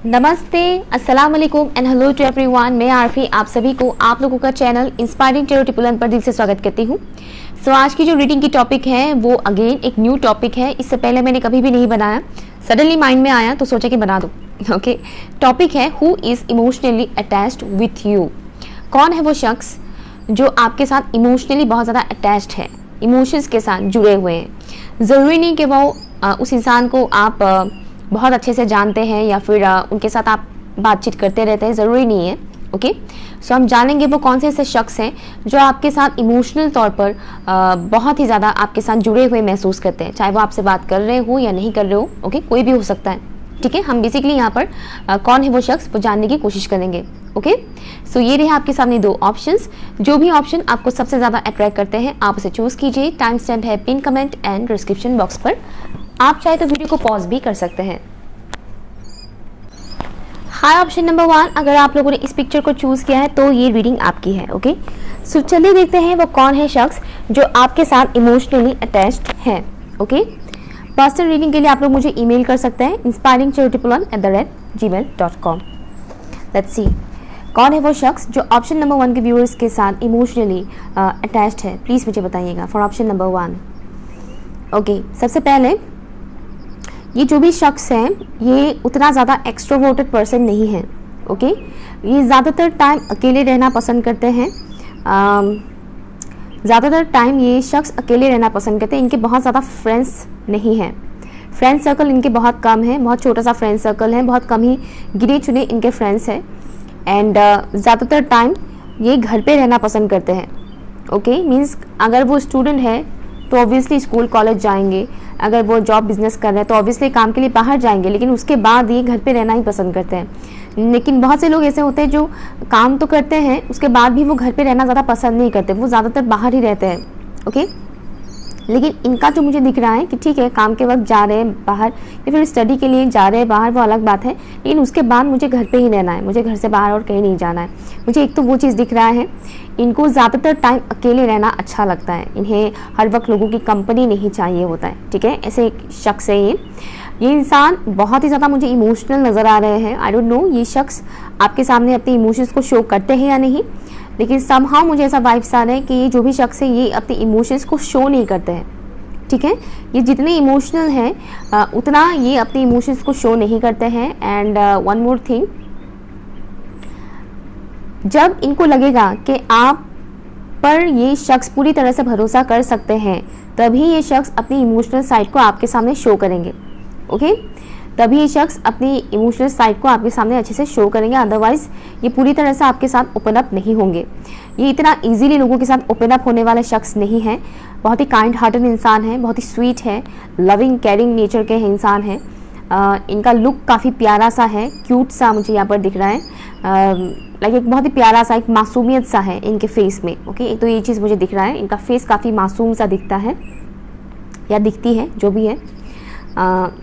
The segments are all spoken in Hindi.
नमस्ते, अस्सलाम वालेकुम एंड हेलो टू एवरीवन। मैं आरफी आप सभी को आप लोगों का चैनल इंस्पायरिंग टेरो टिपुलन पर दिल से स्वागत करती हूँ। आज की जो रीडिंग की टॉपिक है वो अगेन एक न्यू टॉपिक है। इससे पहले मैंने कभी भी नहीं बनाया, सडनली माइंड में आया तो सोचा कि बना दूँ। ओके, टॉपिक है who is emotionally attached with you. कौन है वो शख्स जो आपके साथ इमोशनली बहुत ज़्यादा अटैच्ड है, इमोशंस के साथ जुड़े हुए हैं। ज़रूरी नहीं कि वो उस इंसान को आप बहुत अच्छे से जानते हैं या फिर उनके साथ आप बातचीत करते रहते हैं, ज़रूरी नहीं है। ओके, सो हम जानेंगे वो कौन से ऐसे शख्स हैं जो आपके साथ इमोशनल तौर पर बहुत ही ज़्यादा आपके साथ जुड़े हुए महसूस करते हैं, चाहे वो आपसे बात कर रहे हो या नहीं कर रहे हो। ओके, कोई भी हो सकता है। ठीक है, हम बेसिकली यहाँ पर कौन है वो शख्स वो जानने की कोशिश करेंगे। ओके, सो ये रहे आपके सामने दो ऑप्शंस। जो भी ऑप्शन आपको सबसे ज़्यादा अट्रैक्ट करते हैं आप उसे चूज़ कीजिए। टाइम स्टैम्प है pin comment and description box पर। आप चाहे तो वीडियो को पॉज भी कर सकते हैं। हाय, ऑप्शन नंबर 1, अगर आप लोगों ने इस पिक्चर को चूज़ किया है तो ये रीडिंग आपकी है। ओके, सो चलिए देखते हैं वो कौन है शख्स जो आपके साथ इमोशनली अटैच्ड है। ओके, पर्सनल रीडिंग के लिए आप लोग मुझे ईमेल कर सकते हैं inspiringcherotipulan@gmail.com। लेट्स सी कौन है वो शख्स जो ऑप्शन नंबर 1 के व्यूअर्स के साथ इमोशनली अटैच्ड है। प्लीज़ मुझे बताइएगा फॉर ऑप्शन नंबर 1। ओके, सबसे पहले ये जो भी शख्स हैं ये उतना ज़्यादा एक्सट्रोवर्टेड पर्सन नहीं है। ओके, ये ज़्यादातर टाइम अकेले रहना पसंद करते हैं। ज़्यादातर टाइम ये शख्स अकेले रहना पसंद करते हैं। इनके बहुत ज़्यादा फ्रेंड्स नहीं हैं, फ्रेंड सर्कल इनके बहुत कम है, बहुत छोटा सा फ्रेंड सर्कल है, बहुत कम ही गिने चुने इनके फ्रेंड्स हैं। एंड ज़्यादातर टाइम ये घर पे रहना पसंद करते हैं। ओके, मीन्स अगर वो स्टूडेंट है तो ऑब्वियसली स्कूल कॉलेज जाएंगे, अगर वो जॉब बिजनेस कर रहे हैं तो ऑब्वियसली काम के लिए बाहर जाएंगे, लेकिन उसके बाद ये घर पे रहना ही पसंद करते हैं। लेकिन बहुत से लोग ऐसे होते हैं जो काम तो करते हैं उसके बाद भी वो घर पे रहना ज़्यादा पसंद नहीं करते, वो ज़्यादातर बाहर ही रहते हैं। ओके, लेकिन इनका जो मुझे दिख रहा है कि ठीक है काम के वक्त जा रहे हैं बाहर या फिर स्टडी के लिए जा रहे हैं बाहर, वो अलग बात है, लेकिन उसके बाद मुझे घर पे ही रहना है, मुझे घर से बाहर और कहीं नहीं जाना है। मुझे एक तो वो चीज़ दिख रहा है, इनको ज़्यादातर टाइम अकेले रहना अच्छा लगता है, इन्हें हर वक्त लोगों की कंपनी नहीं चाहिए होता है। ठीक है, ऐसे एक शख्स है ये इंसान बहुत ही ज़्यादा मुझे इमोशनल नज़र आ रहे हैं। आई डोंट नो ये शख्स आपके सामने अपने इमोशंस को शो करते हैं या नहीं, लेकिन समहाउ मुझे ऐसा वाइब्स आ रहा है कि ये जो भी शख्स है ये अपने इमोशंस को शो नहीं करते हैं। ठीक है, ये जितने इमोशनल हैं उतना ये अपने इमोशंस को शो नहीं करते हैं। एंड वन मोर थिंग, जब इनको लगेगा कि आप पर ये शख्स पूरी तरह से भरोसा कर सकते हैं तभी ये शख्स अपनी इमोशनल साइड को आपके सामने शो करेंगे। ओके, तभी ये शख्स अपनी इमोशनल साइड को आपके सामने अच्छे से शो करेंगे, अदरवाइज ये पूरी तरह से आपके साथ ओपन अप नहीं होंगे। ये इतना इजीली लोगों के साथ ओपन अप होने वाला शख्स नहीं है। बहुत ही काइंड हार्टेड इंसान है, बहुत ही स्वीट है, लविंग केयरिंग नेचर के इंसान हैं। इनका लुक काफ़ी प्यारा सा है, क्यूट सा मुझे यहाँ पर दिख रहा है। लाइक एक बहुत ही प्यारा सा एक मासूमियत सा है इनके फेस में। ओके, एक तो ये चीज़ मुझे दिख रहा है, इनका फेस काफ़ी मासूम सा दिखता है या दिखती है, जो भी है।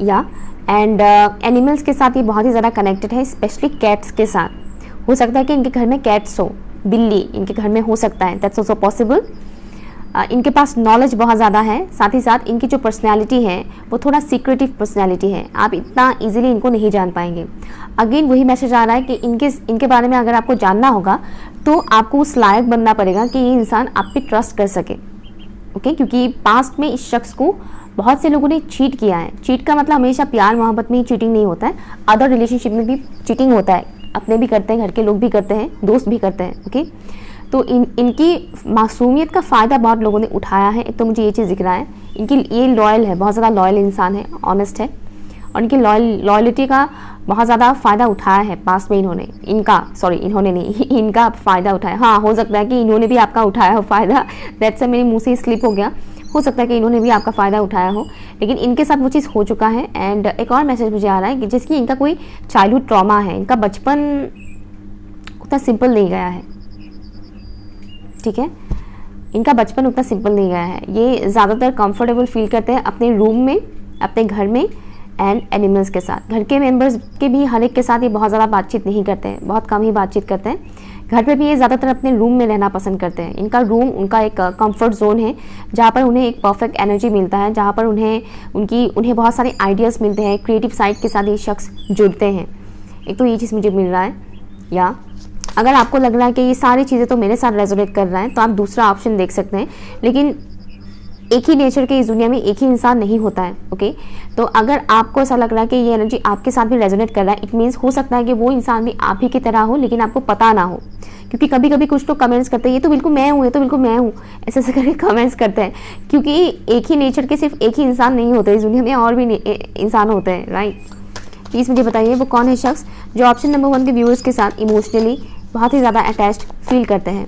या एंड एनिमल्स के साथ ये बहुत ही ज़्यादा कनेक्टेड है, स्पेशली कैट्स के साथ। हो सकता है कि इनके घर में कैट्स हो, बिल्ली इनके घर में हो सकता है, दैट्स ऑल्सो पॉसिबल। इनके पास नॉलेज बहुत ज़्यादा है, साथ ही साथ इनकी जो पर्सनैलिटी है वो थोड़ा सीक्रेटिव पर्सनैलिटी है, आप इतना इजीली इनको नहीं जान पाएंगे। अगेन वही मैसेज आ रहा है कि इनके बारे में अगर आपको जानना होगा तो आपको उस लायक बनना पड़ेगा कि ये इंसान आप पे ट्रस्ट कर सके। ओके, क्योंकि पास्ट में इस शख्स को बहुत से लोगों ने चीट किया है। चीट का मतलब हमेशा प्यार मोहब्बत में ही चीटिंग नहीं होता है, अदर रिलेशनशिप में भी चीटिंग होता है। अपने भी करते हैं, घर के लोग भी करते हैं, दोस्त भी करते हैं। ओके, तो इनकी मासूमियत का फ़ायदा बहुत लोगों ने उठाया है। एक तो मुझे ये चीज़ दिख रहा है, इनकी ये लॉयल है, बहुत ज़्यादा लॉयल इंसान है, ऑनेस्ट है, और इनकी लॉयल्टी का बहुत ज़्यादा फ़ायदा उठाया है पास्ट में इन्होंने। इन्होंने नहीं इनका फ़ायदा उठाया। हाँ, हो सकता है कि इन्होंने भी आपका उठाया हो फ़ायदा, दैट्स से मेरे मुँह से स्लिप हो गया। हो सकता है कि इन्होंने भी आपका फ़ायदा उठाया हो, लेकिन इनके साथ वो चीज़ हो चुका है। एंड एक और मैसेज मुझे आ रहा है कि जिसकी इनका कोई चाइल्डहुड ट्रॉमा है, इनका बचपन उतना सिंपल नहीं गया है। ठीक है, इनका बचपन उतना सिंपल नहीं गया है। ये ज़्यादातर कंफर्टेबल फील करते हैं अपने रूम में, अपने घर में एंड एनिमल्स के साथ। घर के मेंबर्स के भी हर एक के साथ ये बहुत ज़्यादा बातचीत नहीं करते हैं, बहुत कम ही बातचीत करते हैं। घर पे भी ये ज़्यादातर अपने रूम में रहना पसंद करते हैं। इनका रूम उनका एक कंफर्ट जोन है जहाँ पर उन्हें एक परफेक्ट एनर्जी मिलता है, जहाँ पर उन्हें बहुत सारे आइडियाज़ मिलते हैं, क्रिएटिव साइड के साथ ये शख्स जुड़ते हैं। एक तो ये चीज़ मुझे मिल रहा है। या अगर आपको लग रहा है कि ये सारी चीज़ें तो मेरे साथ रेजोनेट कर रहा है तो आप दूसरा ऑप्शन देख सकते हैं। लेकिन एक ही नेचर के इस दुनिया में एक ही इंसान नहीं होता है। ओके, तो अगर आपको ऐसा लग रहा है कि ये एनर्जी आपके साथ भी रेजोनेट कर रहा है, इट मीन्स हो सकता है कि वो इंसान भी आप ही की तरह हो लेकिन आपको पता ना हो। क्योंकि कभी कभी कुछ लोग कमेंट्स करते हैं ये तो बिल्कुल मैं हूँ, ये तो बिल्कुल मैं हूँ, ऐसे ऐसे करके कमेंट्स करते हैं। क्योंकि एक ही नेचर के सिर्फ एक ही इंसान नहीं होते इस दुनिया में, और भी इंसान होते हैं, राइट। प्लीज़ मुझे बताइए वो कौन है शख्स जो ऑप्शन नंबर 1 के व्यूअर्स के साथ इमोशनली बहुत ही ज़्यादा अटैच्ड फील करते हैं।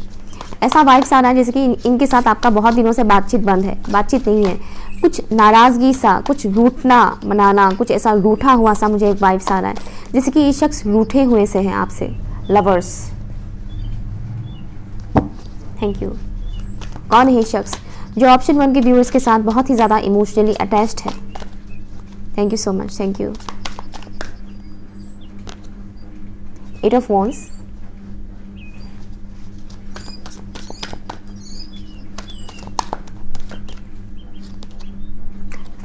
ऐसा वाइब्स आ रहा है जैसे कि इनके साथ आपका बहुत दिनों से बातचीत बंद है, बातचीत नहीं है, कुछ नाराज़गी सा, कुछ रूठना मनाना, कुछ ऐसा रूठा हुआ सा मुझे एक वाइब्स आ रहा है जैसे कि ये शख्स रूठे हुए से हैं आपसे। Lovers, thank you. कौन है शख्स जो ऑप्शन 1 के व्यूअर्स के साथ बहुत ही ज़्यादा इमोशनली अटैच्ड है? Thank you so much, thank you. 8 of Wands,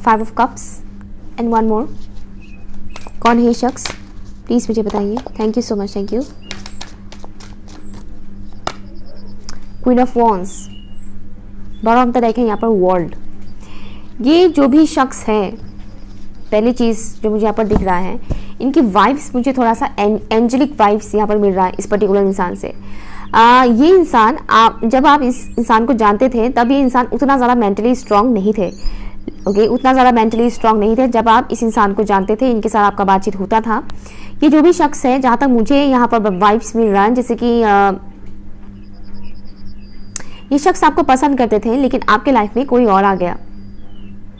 Five of Cups and one more। कौन है ये शख्स? प्लीज़ मुझे बताइए। Thank you so much, thank you. Queen of wands, bottom तक देखें यहाँ पर वर्ल्ड। ये जो भी शख्स है, पहली चीज़ जो मुझे यहाँ पर दिख रहा है, इनकी वाइब्स मुझे थोड़ा सा एंजेलिक वाइब्स यहाँ पर मिल रहा है इस पर्टिकुलर इंसान से। ये इंसान जब आप इस इंसान को जानते थे तब ये इंसान उतना ज़्यादा मेंटली स्ट्रांग नहीं थे। ओके, उतना ज़्यादा मेंटली स्ट्रांग नहीं थे जब आप इस इंसान को जानते थे, इनके साथ आपका बातचीत होता था। ये जो भी शख्स है, जहाँ तक मुझे यहाँ पर वाइब्स मिल रहा है, जैसे कि ये शख्स आपको पसंद करते थे लेकिन आपके लाइफ में कोई और आ गया।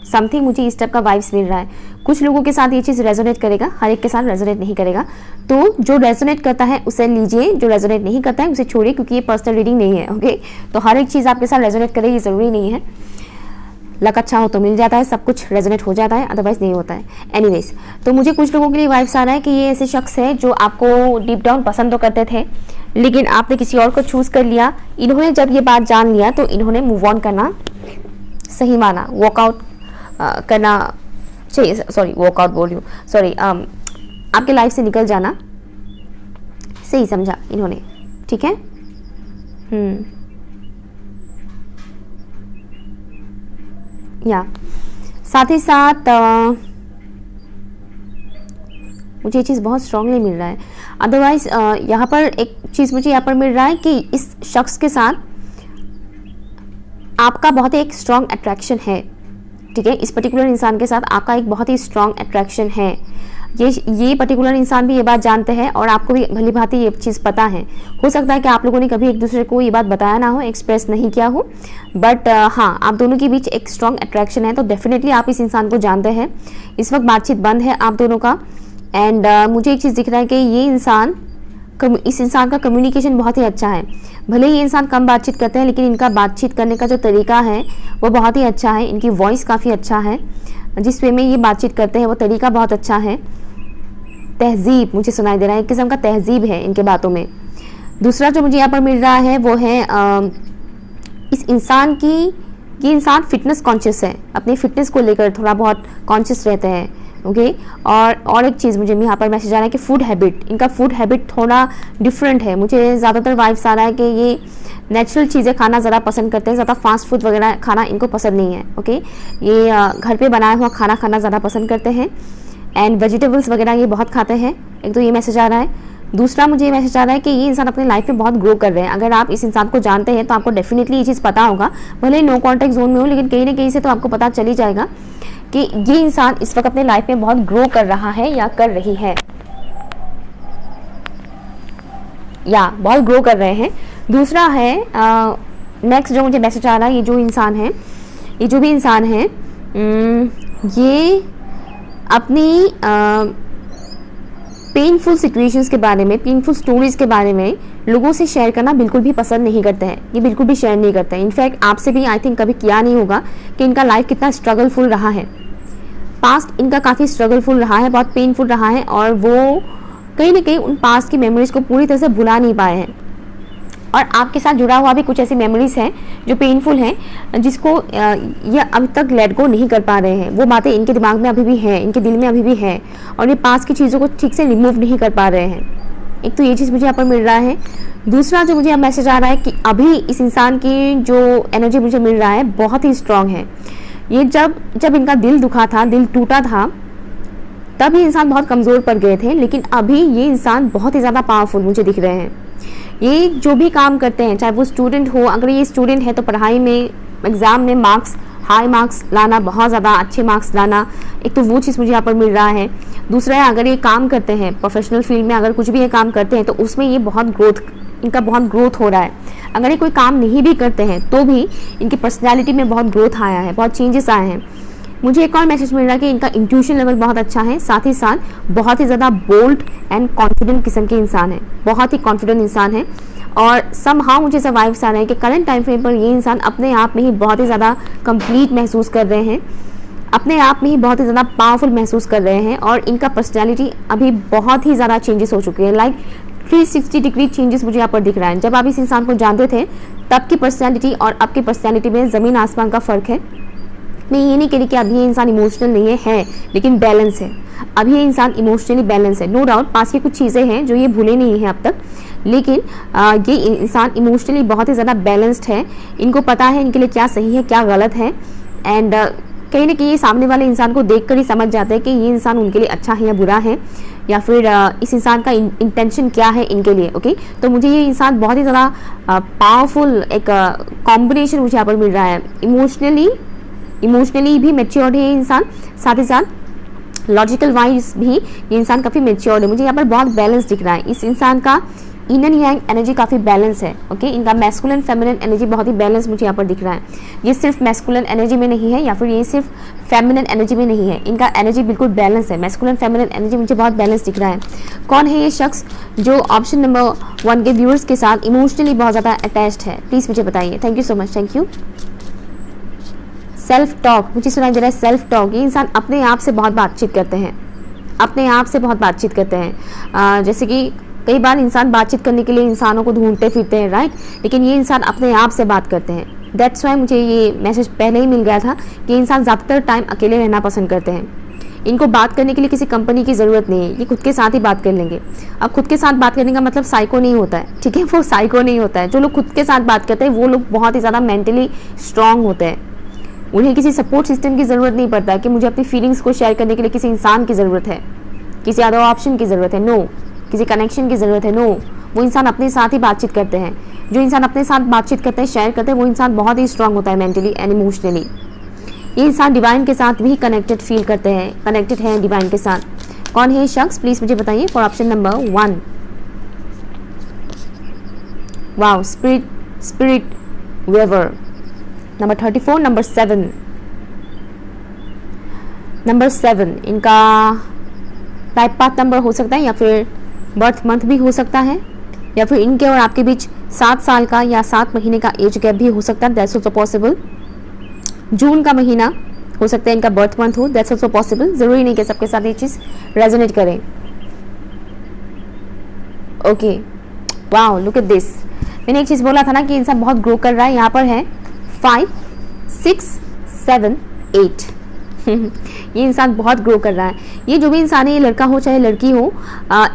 समथिंग मुझे इस टाइप का वाइब्स मिल रहा है। कुछ लोगों के साथ ये चीज़ रेजोनेट करेगा, हर एक के साथ रेजोनेट नहीं करेगा। तो जो रेजोनेट करता है उसे लीजिए, जो रेजोनेट नहीं करता है उसे छोड़िए, क्योंकि ये पर्सनल रीडिंग नहीं है। ओके, तो हर एक चीज़ आपके साथ रेजोनेट करेगी ज़रूरी नहीं है। लक अच्छा हो तो मिल जाता है, सब कुछ रेजोनेट हो जाता है, अदरवाइज नहीं होता है। एनीवेज, तो मुझे कुछ लोगों के लिए वाइब्स आ रहा है कि ये ऐसे शख्स है जो आपको डीप डाउन पसंद तो करते थे लेकिन आपने किसी और को चूज़ कर लिया। इन्होंने जब ये बात जान लिया तो इन्होंने मूव ऑन करना सही माना, वॉकआउट करना चाहिए, सॉरी वॉकआउट बोल रही हूँ, सॉरी आपके लाइफ से निकल जाना सही समझा इन्होंने। ठीक है, या साथ ही साथ मुझे ये चीज़ बहुत स्ट्रांगली मिल रहा है। अदरवाइज यहाँ पर एक चीज़ मुझे यहाँ पर मिल रहा है कि इस शख्स के साथ आपका बहुत ही एक स्ट्रांग अट्रैक्शन है। ठीक है, इस पर्टिकुलर इंसान के साथ आपका एक बहुत ही स्ट्रांग अट्रैक्शन है। ये पर्टिकुलर इंसान भी ये बात जानते हैं और आपको भी भली भांति ये चीज़ पता है। हो सकता है कि आप लोगों ने कभी एक दूसरे को ये बात बताया ना हो, एक्सप्रेस नहीं किया हो, बट हाँ, आप दोनों के बीच एक स्ट्रांग अट्रैक्शन है। तो डेफिनेटली आप इस इंसान को जानते हैं। इस वक्त बातचीत बंद है आप दोनों का। एंड मुझे एक चीज़ दिख रहा है कि ये इंसान, इस इंसान का कम्युनिकेशन बहुत ही अच्छा है। भले ही ये इंसान कम बातचीत करते हैं लेकिन इनका बातचीत करने का जो तरीका है वो बहुत ही अच्छा है। इनकी वॉइस काफ़ी अच्छा है, जिस वे में ये बातचीत करते हैं वो तरीका बहुत अच्छा है। तहजीब मुझे सुनाई दे रहा है, एक किस्म का तहजीब है इनके बातों में। दूसरा जो मुझे यहाँ पर मिल रहा है वो है इस इंसान की, ये इंसान फिटनेस कॉन्शियस है, अपनी फिटनेस को लेकर थोड़ा बहुत कॉन्शियस रहते हैं। ओके, और एक चीज़ मुझे यहाँ पर मैसेज आ रहा है कि फूड हैबिट, इनका फूड हैबिट थोड़ा डिफरेंट है। मुझे ज़्यादातर वाइब्स आ रहा है कि ये नेचुरल चीज़ें खाना ज़्यादा पसंद करते हैं, ज़्यादा फास्ट फूड वगैरह खाना इनको पसंद नहीं है। ओके, ये घर पे बनाया हुआ खाना खाना ज़्यादा पसंद करते हैं एंड वेजिटेबल्स वगैरह ये बहुत खाते हैं। एक तो ये मैसेज आ रहा है। दूसरा मुझे ये मैसेज आ रहा है कि ये इंसान अपनी लाइफ में बहुत ग्रो कर रहे हैं। अगर आप इस इंसान को जानते हैं तो आपको डेफिनेटली ये चीज़ पता होगा, भले ही नो कॉन्टैक्ट जोन में हो, लेकिन कहीं ना कहीं से तो आपको पता चल ही जाएगा कि ये इंसान इस वक्त अपने लाइफ में बहुत ग्रो कर रहा है या कर रही है, या बहुत ग्रो कर रहे हैं। दूसरा है नेक्स्ट जो मुझे मैसेज आ रहा है, ये जो इंसान है, ये जो भी इंसान है, ये अपनी पेनफुल सिचुएशंस के बारे में, पेनफुल स्टोरीज के बारे में लोगों से शेयर करना बिल्कुल भी पसंद नहीं करते हैं। ये बिल्कुल भी शेयर नहीं करते हैं। इनफैक्ट आपसे भी आई थिंक कभी किया नहीं होगा कि इनका लाइफ कितना स्ट्रगलफुल रहा है। पास्ट इनका काफ़ी स्ट्रगलफुल रहा है, बहुत पेनफुल रहा है और वो कहीं ना कहीं उन पास्ट की मेमोरीज को पूरी तरह से भुला नहीं पाए हैं। और आपके साथ जुड़ा हुआ भी कुछ ऐसी मेमोरीज हैं जो पेनफुल हैं, जिसको ये अभी तक लेट गो नहीं कर पा रहे हैं। वो बातें इनके दिमाग में अभी भी हैं, इनके दिल में अभी भी है, और ये पास की चीज़ों को ठीक से रिमूव नहीं कर पा रहे हैं। एक तो ये चीज़ मुझे यहाँ पर मिल रहा है। दूसरा जो मुझे यहाँ मैसेज आ रहा है कि अभी इस इंसान की जो एनर्जी मुझे मिल रहा है बहुत ही स्ट्रांग है। ये जब इनका दिल दुखा था, दिल टूटा था, तब ये इंसान बहुत कमज़ोर पड़ गए थे, लेकिन अभी ये इंसान बहुत ही ज़्यादा पावरफुल मुझे दिख रहे हैं। ये जो भी काम करते हैं, चाहे वो स्टूडेंट हो, अगर ये स्टूडेंट है तो पढ़ाई में, एग्ज़ाम में मार्क्स, हाई मार्क्स लाना, बहुत ज़्यादा अच्छे मार्क्स लाना, एक तो वो चीज़ मुझे यहाँ पर मिल रहा है। दूसरा है, अगर ये काम करते हैं प्रोफेशनल फील्ड में, अगर कुछ भी ये काम करते हैं तो उसमें ये इनका बहुत ग्रोथ हो रहा है। अगर ये कोई काम नहीं भी करते हैं तो भी इनकी पर्सनैलिटी में बहुत ग्रोथ आया है, बहुत चेंजेस आए हैं। मुझे एक और मैसेज मिल रहा है कि इनका इंट्यूशन लेवल बहुत अच्छा है, साथ ही साथ बहुत ही ज़्यादा बोल्ड एंड कॉन्फिडेंट किस्म के इंसान है, बहुत ही कॉन्फिडेंट इंसान है। और समहाउ मुझे ऐसा वाइब्स आ रहे हैं कि करंट टाइम फ्रेम पर ये इंसान अपने आप में ही बहुत ही ज़्यादा कंप्लीट महसूस कर रहे हैं, अपने आप में ही बहुत ही ज़्यादा पावरफुल महसूस कर रहे हैं, और इनका पर्सनैलिटी अभी बहुत ही ज़्यादा चेंजेस हो चुकी है। लाइक 360 डिग्री चेंजेस मुझे यहाँ पर दिख रहा है। जब आप इस इंसान को जानते थे तब की पर्सनैलिटी और अब की पर्सनैलिटी में ज़मीन आसमान का फ़र्क है। मैं ये नहीं कह रही कि अभी ये इंसान इमोशनल नहीं है, लेकिन बैलेंस है। अभी ये इंसान इमोशनली बैलेंस है। नो डाउट पास की कुछ चीज़ें हैं जो ये भूले नहीं हैं अब तक, लेकिन ये इंसान इमोशनली बहुत ही ज़्यादा बैलेंस्ड है। इनको पता है इनके लिए क्या सही है, क्या गलत है, एंड कहीं ना कहीं सामने वाले इंसान को देखकर ही समझ जाते हैं कि ये इंसान उनके लिए अच्छा है या बुरा है, या फिर इस इंसान का इंटेंशन क्या है इनके लिए। ओके, तो मुझे ये इंसान बहुत ही ज़्यादा पावरफुल एक कॉम्बिनेशन मुझे यहाँ पर मिल रहा है। इमोशनली भी मेच्योर्ड है ये इंसान, साथ ही साथ लॉजिकल वाइज भी ये इंसान काफ़ी मेच्योर्ड है। मुझे यहाँ पर बहुत बैलेंस दिख रहा है। इस इंसान का इनर यांग एनर्जी काफ़ी बैलेंस है। ओके, इनका मैस्कुलिन फेमिनिन एनर्जी बहुत ही बैलेंस मुझे यहाँ पर दिख रहा है। ये सिर्फ मैस्कुलिन एनर्जी में नहीं है या फिर ये सिर्फ फेमिनिन एनर्जी में नहीं है, इनका एनर्जी बिल्कुल बैलेंस है। मैस्कुलिन फेमिनिन एनर्जी मुझे बहुत बैलेंस दिख रहा है। कौन है ये शख्स जो ऑप्शन नंबर 1 के व्यूअर्स के साथ इमोशनली बहुत ज़्यादा अटैच्ड है? प्लीज़ मुझे बताइए। Thank you so much, thank you. Self talk मुझे सुनाई दे रहा है। सेल्फ टॉक, ये इंसान अपने आप से बहुत बातचीत करते हैं, अपने आप से बहुत बातचीत करते हैं। जैसे कि कई बार इंसान बातचीत करने के लिए इंसानों को ढूंढते फिरते हैं, राइट, लेकिन ये इंसान अपने आप से बात करते हैं। दैट्स वाई मुझे ये मैसेज पहले ही मिल गया था कि इंसान ज़्यादातर टाइम अकेले रहना पसंद करते हैं। इनको बात करने के लिए किसी कंपनी की ज़रूरत नहीं है, ये खुद के साथ ही बात कर लेंगे। अब खुद के साथ बात करने का मतलब साइको नहीं होता है, ठीक है, वो साइको नहीं होता है। जो लोग खुद के साथ बात करते हैं वो लोग बहुत ही ज़्यादा मेंटली स्ट्रांग होते हैं। उन्हें किसी सपोर्ट सिस्टम की ज़रूरत नहीं पड़ता है कि मुझे अपनी फीलिंग्स को शेयर करने के लिए किसी इंसान की ज़रूरत है, किसी अदर ऑप्शन की ज़रूरत है, नो, किसी कनेक्शन की ज़रूरत है, नो। वो इंसान अपने साथ ही बातचीत करते हैं। जो इंसान अपने साथ बातचीत करते हैं, शेयर करते हैं, वो इंसान बहुत ही स्ट्रांग होता है मेंटली एंड इमोशनली। ये इंसान डिवाइन के साथ भी कनेक्टेड फील करते हैं, कनेक्टेड हैं डिवाइन के साथ। कौन है ये शख्स? प्लीज़ मुझे बताइए for option number 1। Wow, spirit weaver. Number 34, number 7। Number 7 इनका लाइफ पाथ नंबर हो सकता है, या फिर बर्थ मंथ भी हो सकता है, या फिर इनके और आपके बीच 7 साल का या 7 महीने का एज गैप भी हो सकता है। That's also possible. जून का महीना हो सकता है इनका बर्थ मंथ हो, दैट्स ऑल्सो पॉसिबल। ज़रूरी नहीं कि सबके साथ ये चीज़ रेजोनेट करें। Okay, wow, look at this. मैंने एक चीज़ बोला था ना कि इंसान बहुत ग्रो कर रहा है। यहाँ पर है 5, 6, 7, 8 ये इंसान बहुत ग्रो कर रहा है। ये जो भी इंसान है, ये लड़का हो चाहे लड़की हो,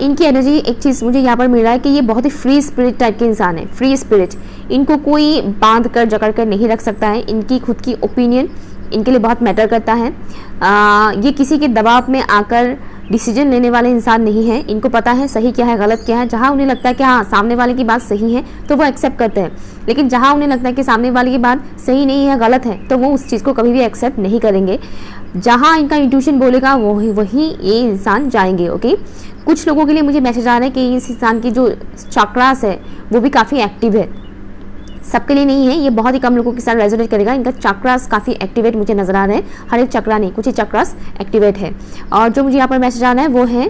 इनकी एनर्जी, एक चीज़ मुझे यहाँ पर मिल रहा है कि ये बहुत ही फ्री स्पिरिट टाइप के इंसान है। फ्री स्पिरिट, इनको कोई बांध कर जकड़ कर नहीं रख सकता है। इनकी खुद की ओपिनियन इनके लिए बहुत मैटर करता है। ये किसी के दबाव में आकर डिसीजन लेने वाले इंसान नहीं है। इनको पता है सही क्या है, गलत क्या है। जहाँ उन्हें लगता है कि हाँ सामने वाले की बात सही है तो वो एक्सेप्ट करते हैं, लेकिन जहाँ उन्हें लगता है कि सामने वाले की बात सही नहीं है, गलत है, तो वो उस चीज़ को कभी भी एक्सेप्ट नहीं करेंगे। जहाँ इनका इंट्यूशन बोलेगा वही ये इंसान जाएंगे। ओके, कुछ लोगों के लिए मुझे मैसेज आ रहा है कि इस इंसान की जो चक्रास है वो भी काफ़ी एक्टिव है। सबके लिए नहीं है, ये बहुत ही कम लोगों के साथ रेजोनेट करेगा। इनका चक्रास काफ़ी एक्टिवेट मुझे नजर आ रहे हैं। हर एक चक्रा नहीं, कुछ ही चक्रास एक्टिवेट है। और जो मुझे यहाँ पर मैसेज आ रहा है वो है,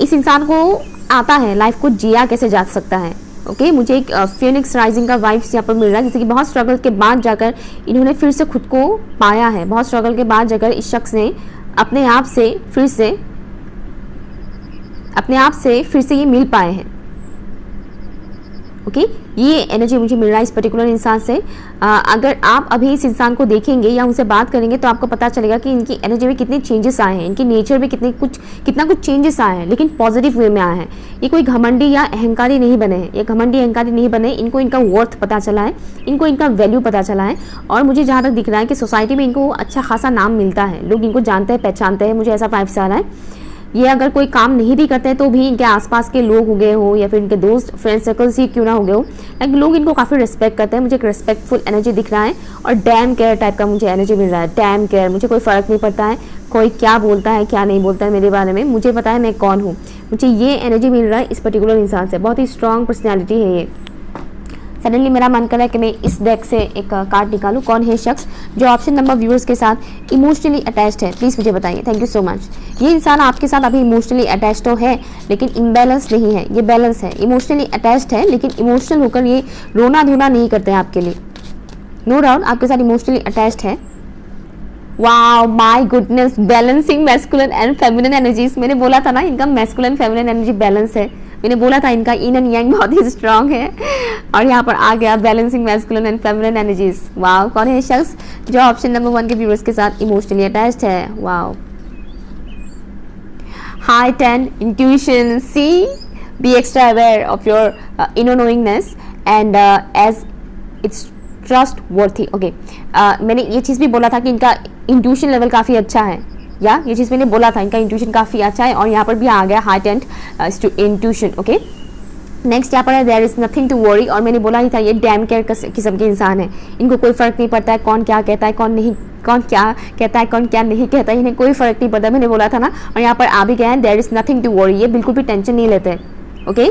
इस इंसान को आता है लाइफ को जिया कैसे जा सकता है। ओके, मुझे एक फिनिक्स राइजिंग का वाइब्स यहाँ पर मिल रहा है, जैसे कि बहुत स्ट्रगल के बाद जाकर इन्होंने फिर से खुद को पाया है। बहुत स्ट्रगल के बाद जाकर इस शख्स ने अपने आप से फिर से ये मिल पाए हैं। ओके ये एनर्जी मुझे मिल रहा है इस पर्टिकुलर इंसान से। अगर आप अभी इस इंसान को देखेंगे या उनसे बात करेंगे तो आपको पता चलेगा कि इनकी एनर्जी में कितने चेंजेस आए हैं, इनकी नेचर में कितना कुछ चेंजेस आए हैं, लेकिन पॉजिटिव वे में आए हैं। ये कोई घमंडी या अहंकारी नहीं बने हैं, ये घमंडी अहंकारी नहीं बने, इनको इनका वर्थ पता चला है, इनको इनका वैल्यू पता चला है। और मुझे जहाँ तक दिख रहा है कि सोसाइटी में इनको अच्छा खासा नाम मिलता है, लोग इनको जानते हैं, पहचानते हैं, मुझे ऐसा वाइब्स आ रहा है। ये अगर कोई काम नहीं भी करते हैं तो भी इनके आसपास के लोग हो गए हो या फिर इनके दोस्त फ्रेंड सर्कल्स ही क्यों ना हो गए हो, लाइक लोग इनको काफ़ी रिस्पेक्ट करते हैं। मुझे एक रिस्पेक्टफुल एनर्जी दिख रहा है और डैम केयर टाइप का मुझे एनर्जी मिल रहा है। डैम केयर, मुझे कोई फ़र्क नहीं पड़ता है कोई क्या बोलता है क्या नहीं बोलता है मेरे बारे में, मुझे पता है मैं कौन हूँ। मुझे ये एनर्जी मिल रहा है इस पर्टिकुलर इंसान से, बहुत ही स्ट्रॉन्ग पर्सनैलिटी है ये। सडनली मेरा मन कर रहा है कि मैं इस डेक से एक कार्ड निकालूं। कौन है शख्स जो ऑप्शन नंबर व्यूअर्स के साथ इमोशनली अटैच्ड है, प्लीज़ मुझे बताइए। Thank you so much. ये इंसान आपके साथ अभी इमोशनली अटैच्ड तो है लेकिन इम्बैलेंस नहीं है, ये बैलेंस है। इमोशनली अटैच्ड है लेकिन इमोशनल होकर ये रोना धोना नहीं करते हैं आपके लिए। नो डाउट आपके साथ इमोशनली अटैच्ड है। Wow my goodness, balancing masculine and feminine energies. मैंने बोला था ना इनका मैस्कुलिन फेमिनिन एनर्जी बैलेंस है, मैंने बोला था इनका इन एंड यांग बहुत ही स्ट्रांग है और यहाँ पर आ गया balancing masculine and feminine energies. Wow कौन है शख्स जो ऑप्शन नंबर 1 के व्यूअर्स के साथ इमोशनली अटैच्ड है। Wow high 10 intuition, see be extra aware of your inner knowingness and as it's trustworthy. Okay मैंने ये चीज़ भी बोला था कि इनका इंट्यूशन लेवल काफ़ी अच्छा है, या ये चीज़ मैंने बोला था इनका इंट्यूशन काफ़ी अच्छा है और यहाँ पर भी आ गया heart and intuition. Okay next यहाँ पर है there is nothing to worry, और मैंने बोला ही था ये डैम केयर किस्म के इंसान है। इनको कोई फ़र्क नहीं पड़ता है कौन क्या कहता है, कौन क्या कहता है, कौन क्या नहीं कहता है, इन्हें कोई फ़र्क नहीं पड़ता, मैंने बोला था ना। और यहाँ पर आ भी गया है there is nothing to worry, ये बिल्कुल भी टेंशन नहीं लेते। Okay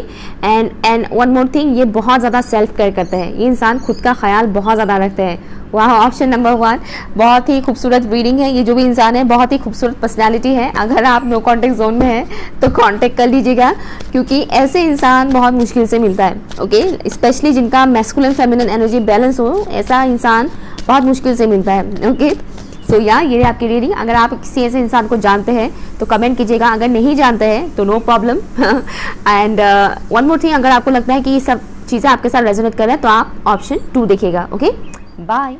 and one more thing, ये बहुत ज़्यादा सेल्फ केयर करते हैं, ये इंसान खुद का ख्याल बहुत ज़्यादा रखते हैं। वाह ऑप्शन नंबर 1 बहुत ही खूबसूरत रीडिंग है। ये जो भी इंसान है बहुत ही खूबसूरत पर्सनालिटी है। अगर आप नो कांटेक्ट जोन में हैं तो कांटेक्ट कर लीजिएगा क्योंकि ऐसे इंसान बहुत मुश्किल से मिलता है। ओके स्पेशली जिनका मैस्कुलिन फेमिनिन एनर्जी बैलेंस हो, ऐसा इंसान बहुत मुश्किल से मिलता है। ओके सो ये आपकी रीडिंग। अगर आप किसी ऐसे इंसान को जानते हैं तो कमेंट कीजिएगा, अगर नहीं जानते हैं तो no problem. And one more thing, अगर आपको लगता है कि ये सब चीज़ें आपके साथ रेजोनेट कर रहे हैं तो आप ऑप्शन 2 देखिएगा। Okay bye.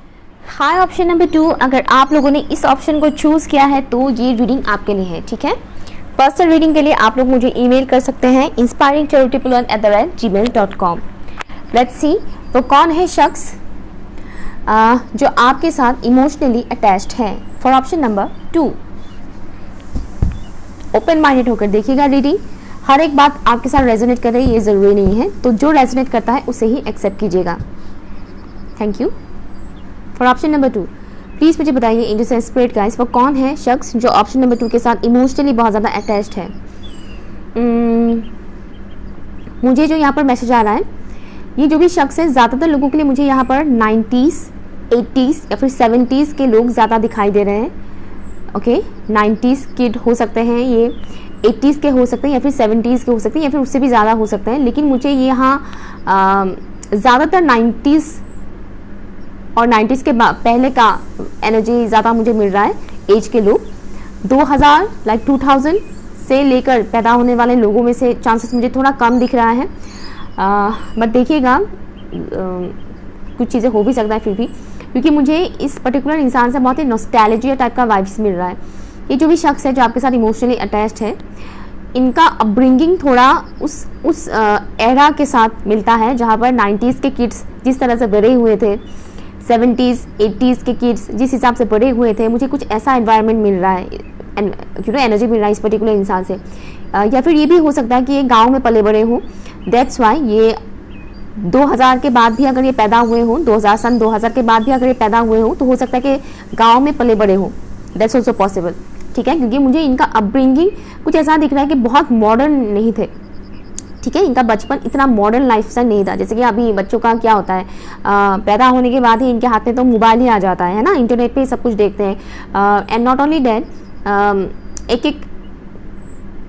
Hi option number 2, अगर आप लोगों ने इस ऑप्शन को चूज़ किया है तो ये रीडिंग आपके लिए है। ठीक है, पर्सनल रीडिंग के लिए आप लोग मुझे ईमेल कर सकते हैं inspiringcharityplan@gmail.com। लेट्स सी तो कौन है शख्स जो आपके साथ इमोशनली अटैच्ड है for option number 2। Open minded होकर देखिएगा रीडिंग, हर एक बात आपके साथ रेजोनेट कर रही है ये ज़रूरी नहीं है, तो जो रेजोनेट करता है उसे ही एक्सेप्ट कीजिएगा। Thank you for option number 2। Please मुझे बताइए एंजल्स एंड स्पिरिट गाइस वो कौन है शख्स जो ऑप्शन नंबर 2 के साथ इमोशनली बहुत ज़्यादा अटैच्ड है। मुझे जो यहाँ पर मैसेज आ रहा है, ये जो भी शख्स है ज़्यादातर लोगों के लिए मुझे यहाँ पर 90s 80s या फिर 70s के लोग ज़्यादा दिखाई दे रहे हैं। ओके 90s किड हो सकते हैं, ये 80s के हो सकते हैं या फिर 70s के हो सकते हैं या फिर उससे भी ज़्यादा हो सकते हैं, लेकिन मुझे ये यहाँ ज़्यादातर 90s और 90s के पहले का एनर्जी ज़्यादा मुझे मिल रहा है। एज के लोग 2000 लाइक 2000 से लेकर पैदा होने वाले लोगों में से चांसेस मुझे थोड़ा कम दिख रहा है, बट देखिएगा कुछ चीज़ें हो भी सकता है फिर भी, क्योंकि मुझे इस पर्टिकुलर इंसान से बहुत ही नॉस्टैल्जिया टाइप का वाइब्स मिल रहा है। ये जो भी शख्स है जो आपके साथ इमोशनली अटैच्ड है, इनका अपब्रिंगिंग थोड़ा उस एरा के साथ मिलता है जहाँ पर 90s के किड्स जिस तरह से बड़े हुए थे, 70s 80s के किड्स जिस हिसाब से बड़े हुए थे, मुझे कुछ ऐसा एनवायरनमेंट मिल रहा है, एनर्जी मिल रहा है इस पर्टिकुलर इंसान से। या फिर ये भी हो सकता है कि ये गाँव में पले बड़े हों, दैट्स वाई ये 2000 के बाद भी अगर ये पैदा हुए हों, 2000 के बाद भी अगर ये पैदा हुए हों, तो हो सकता है कि गांव में पले बड़े हों, दैट्स ऑल्सो पॉसिबल। ठीक है, क्योंकि मुझे इनका अपब्रिंगिंग कुछ ऐसा दिख रहा है कि बहुत मॉडर्न नहीं थे। ठीक है, इनका बचपन इतना मॉडर्न लाइफस्टाइल नहीं था, जैसे कि अभी बच्चों का क्या होता है, पैदा होने के बाद ही इनके हाथ में तो मोबाइल ही आ जाता है ना, इंटरनेट पे सब कुछ देखते हैं। एंड नॉट ओनली दैट, एक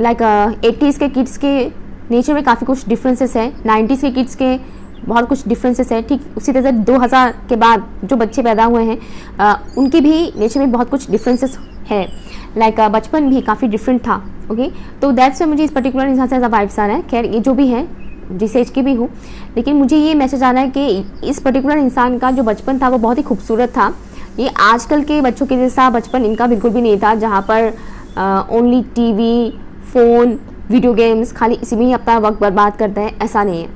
लाइक 80s के किड्स के नेचर में काफ़ी कुछ डिफरेंसेस है, 90s के किड्स के बहुत कुछ डिफरेंसेस है। ठीक उसी तरह से 2000 के बाद जो बच्चे पैदा हुए हैं उनके भी नेचर में बहुत कुछ डिफरेंसेस है, लाइक बचपन भी काफ़ी डिफरेंट था। ओके तो दैट्स में मुझे इस पर्टिकुलर इंसान से ऐसा वाइब्स आ रहा है। खैर ये जो भी है जिस एज की भी हूँ, लेकिन मुझे ये मैसेज आना है कि इस पर्टिकुलर इंसान का जो बचपन था वो बहुत ही खूबसूरत था। ये आजकल के बच्चों के जैसा बचपन इनका बिल्कुल भी नहीं था, जहाँ पर only TV, phone, video games, खाली इसी में ही अपना वक्त बर्बाद करते हैं। ऐसा नहीं है।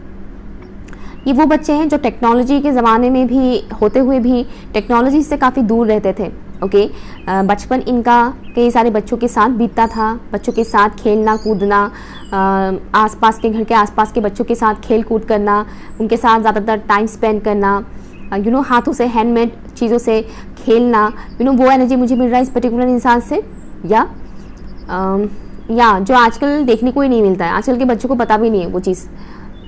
ये वो बच्चे हैं जो टेक्नोलॉजी के ज़माने में भी होते हुए भी टेक्नोलॉजी से काफ़ी दूर रहते थे। ओके, बचपन इनका कई सारे बच्चों के साथ बीतता था, बच्चों के साथ खेलना कूदना, आसपास के घर के आसपास के बच्चों के साथ खेल कूद करना, उनके साथ ज़्यादातर टाइम स्पेंड करना, हाथों से हैंडमेड चीज़ों से खेलना, वो एनर्जी मुझे मिल रहा है इस पर्टिकुलर इंसान से। या जो आजकल देखने को ही नहीं मिलता है, आजकल के बच्चों को पता भी नहीं है वो चीज़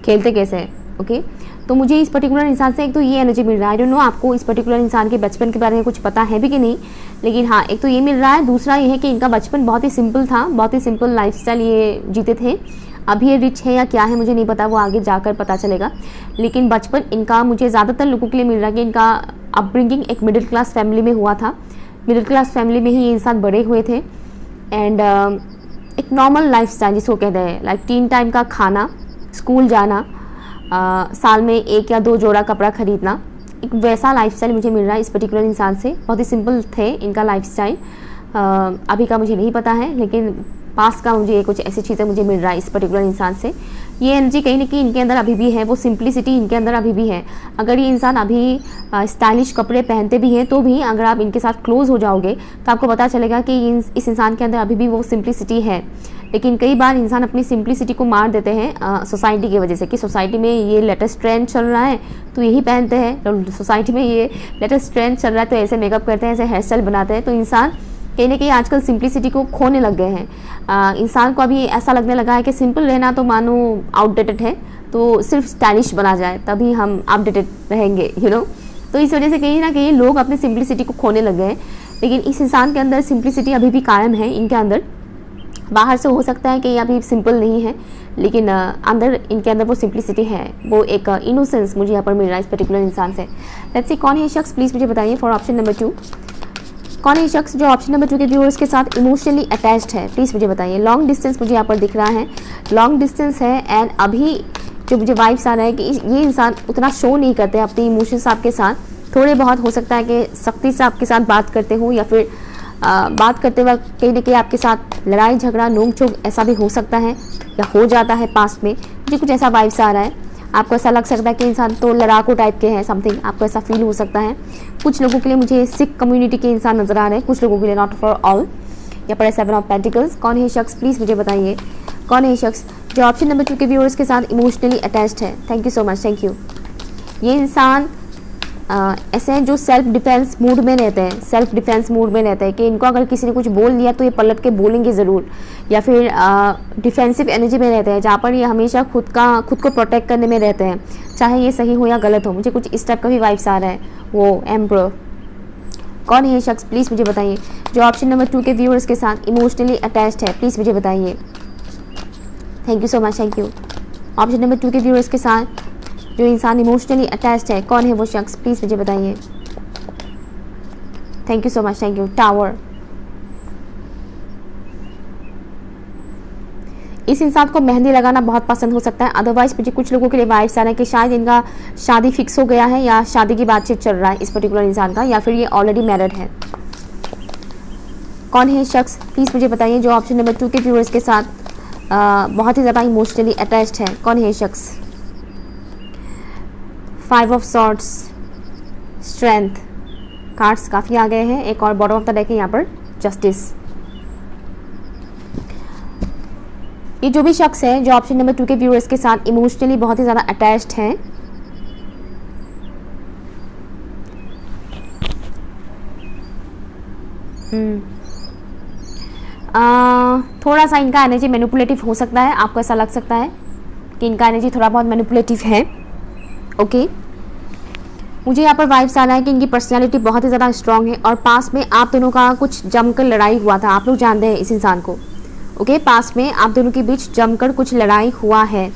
खेलते कैसे है। ओके, तो मुझे इस पर्टिकुलर इंसान से एक तो ये एनर्जी मिल रहा है। आई डोंट नो आपको इस पर्टिकुलर इंसान के बचपन के बारे में कुछ पता है भी कि नहीं, लेकिन हाँ, एक तो ये मिल रहा है। दूसरा ये है कि इनका बचपन बहुत ही सिंपल था, बहुत ही सिंपल लाइफस्टाइल ये जीते थे। अभी ये रिच है या क्या है मुझे नहीं पता, वो आगे जाकर पता चलेगा। लेकिन बचपन इनका मुझे ज़्यादातर लोगों के लिए मिल रहा है कि इनका अपब्रिंगिंग एक मिडिल क्लास फैमिली में हुआ था। मिडिल क्लास फैमिली में ही ये इंसान बड़े हुए थे। एंड एक नॉर्मल लाइफस्टाइल जिसको कहते हैं, लाइक 3 टाइम का खाना, स्कूल जाना, साल में 1 या 2 जोड़ा कपड़ा खरीदना, एक वैसा लाइफस्टाइल मुझे मिल रहा है इस पर्टिकुलर इंसान से। बहुत ही सिंपल थे इनका लाइफस्टाइल। अभी का मुझे नहीं पता है, लेकिन पास्ट का मुझे कुछ ऐसी चीज़ें मुझे मिल रहा है इस पर्टिकुलर इंसान से। ये एनर्जी कहीं ना कहीं इनके अंदर अभी भी है, वो सिंप्लिसिटी इनके अंदर अभी भी है। अगर ये इंसान अभी स्टाइलिश कपड़े पहनते भी हैं तो भी अगर आप इनके साथ क्लोज हो जाओगे तो आपको पता चलेगा कि इस इंसान के अंदर अभी भी वो सिंप्लिसिटी है। लेकिन कई बार इंसान अपनी सिंप्लिसिटी को मार देते हैं सोसाइटी की वजह से, कि सोसाइटी में ये लेटेस्ट ट्रेंड चल रहा है तो यही पहनते हैं, सोसाइटी में ये लेटेस्ट ट्रेंड चल रहा है तो ऐसे मेकअप करते हैं, ऐसे हेयर स्टाइल बनाते हैं। तो इंसान कहीं ना कहीं आजकल सिंप्लिसिटी को खोने लग गए हैं। इंसान को अभी ऐसा लगने लगा है कि सिंपल रहना तो मानो आउटडेटेड है, तो सिर्फ स्टाइलिश बना जाए तभी हम अपडेटेड रहेंगे, तो इस वजह से कहीं ना कहीं लोग अपनी सिंप्लिसिटी को खोने लग गए हैं। लेकिन इस इंसान के अंदर सिंप्लिसिटी अभी भी कायम है इनके अंदर। बाहर से हो सकता है कि ये अभी सिंपल नहीं है, लेकिन अंदर इनके अंदर वो सिंप्लिसिटी है, वो एक इनोसेंस मुझे यहाँ पर मिल रहा है इस पर्टिकुलर इंसान से। लेट्स सी कौन है ये शख्स, प्लीज़ मुझे बताइए फॉर ऑप्शन नंबर 2। कौन है ये शख्स जो ऑप्शन नंबर 2 के व्यूअर्स के साथ इमोशनली अटैच्ड है, प्लीज़ मुझे बताइए। लॉन्ग डिस्टेंस मुझे यहाँ पर दिख रहा है, लॉन्ग डिस्टेंस है। एंड अभी जो मुझे वाइब्स आ रहा है कि ये इंसान उतना शो नहीं करते अपने इमोशंस आपके साथ। थोड़े बहुत हो सकता है कि सख्ती से आपके साथ बात करते हो, या फिर बात करते वक्त कहीं ना कहीं आपके साथ लड़ाई झगड़ा नोक झोंक ऐसा भी हो सकता है या हो जाता है पास्ट में। मुझे कुछ ऐसा वाइब्स आ रहा है। आपको ऐसा लग सकता है कि इंसान तो लड़ाकू टाइप के हैं, समथिंग आपको ऐसा फील हो सकता है। कुछ लोगों के लिए मुझे सिख कम्युनिटी के इंसान नजर आ रहे हैं, कुछ लोगों के लिए, नॉट फॉर ऑल। यहाँ पर 7 ऑफ पेंटिकल्स। कौन है ये शख्स, प्लीज़ मुझे बताइए। कौन है ये शख्स जो ऑप्शन नंबर 2 के व्यूअर्स के साथ इमोशनली अटैच्ड है। Thank you so much, thank you. ये इंसान ऐसे हैं जो सेल्फ डिफेंस मूड में रहते हैं, सेल्फ डिफेंस मूड में रहते हैं कि इनको अगर किसी ने कुछ बोल दिया तो ये पलट के बोलेंगे ज़रूर, या फिर डिफेंसिव एनर्जी में रहते हैं जहाँ पर ये हमेशा खुद को प्रोटेक्ट करने में रहते हैं, चाहे ये सही हो या गलत हो। मुझे कुछ इस टाइप का भी वाइब्स आ रहा है, वो एम्परर। कौन है ये शख्स, प्लीज़ मुझे बताइए जो ऑप्शन नंबर 2 के व्यूअर्स के साथ इमोशनली अटैच्ड है। प्लीज़ मुझे बताइए। Thank you so much, thank you. Option number 2 के व्यूअर्स के साथ जो इंसान इमोशनली अटैच्ड है, कौन है वो शख्स, प्लीज़ मुझे बताइए। Thank you so much, thank you. Tower. इस इंसान को मेहंदी लगाना बहुत पसंद हो सकता है। अदरवाइज मुझे कुछ लोगों के लिए वाइब्स आ रहे हैं कि शायद इनका शादी फिक्स हो गया है या शादी की बातचीत चल रहा है इस पर्टिकुलर इंसान का, या फिर ये ऑलरेडी मैरिड है। कौन है शख्स, प्लीज़ मुझे बताइए जो ऑप्शन नंबर 2 के व्यूअर्स के साथ बहुत ही ज़्यादा इमोशनली अटैच्ड है। कौन है ये शख्स। 5 ऑफ सॉर्ड्स, स्ट्रेंथ। कार्ड्स काफ़ी आ गए हैं। एक और बॉटम ऑफ द डेक है यहाँ पर, जस्टिस। ये जो भी शख्स है जो ऑप्शन नंबर 2 के व्यूअर्स के साथ इमोशनली बहुत ही ज़्यादा अटैच्ड है, थोड़ा सा इनका एनर्जी मैनिपुलेटिव हो सकता है। आपको ऐसा लग सकता है कि इनका एनर्जी थोड़ा बहुत मैनिपुलेटिव है। ओके, मुझे यहाँ पर वाइब्स आ रहा है कि इनकी पर्सनालिटी बहुत ही ज़्यादा स्ट्रांग है और पास में आप दोनों का कुछ जमकर लड़ाई हुआ था। आप लोग जानते हैं इस इंसान को। ओके, पास में आप दोनों के बीच जमकर कुछ लड़ाई हुआ है,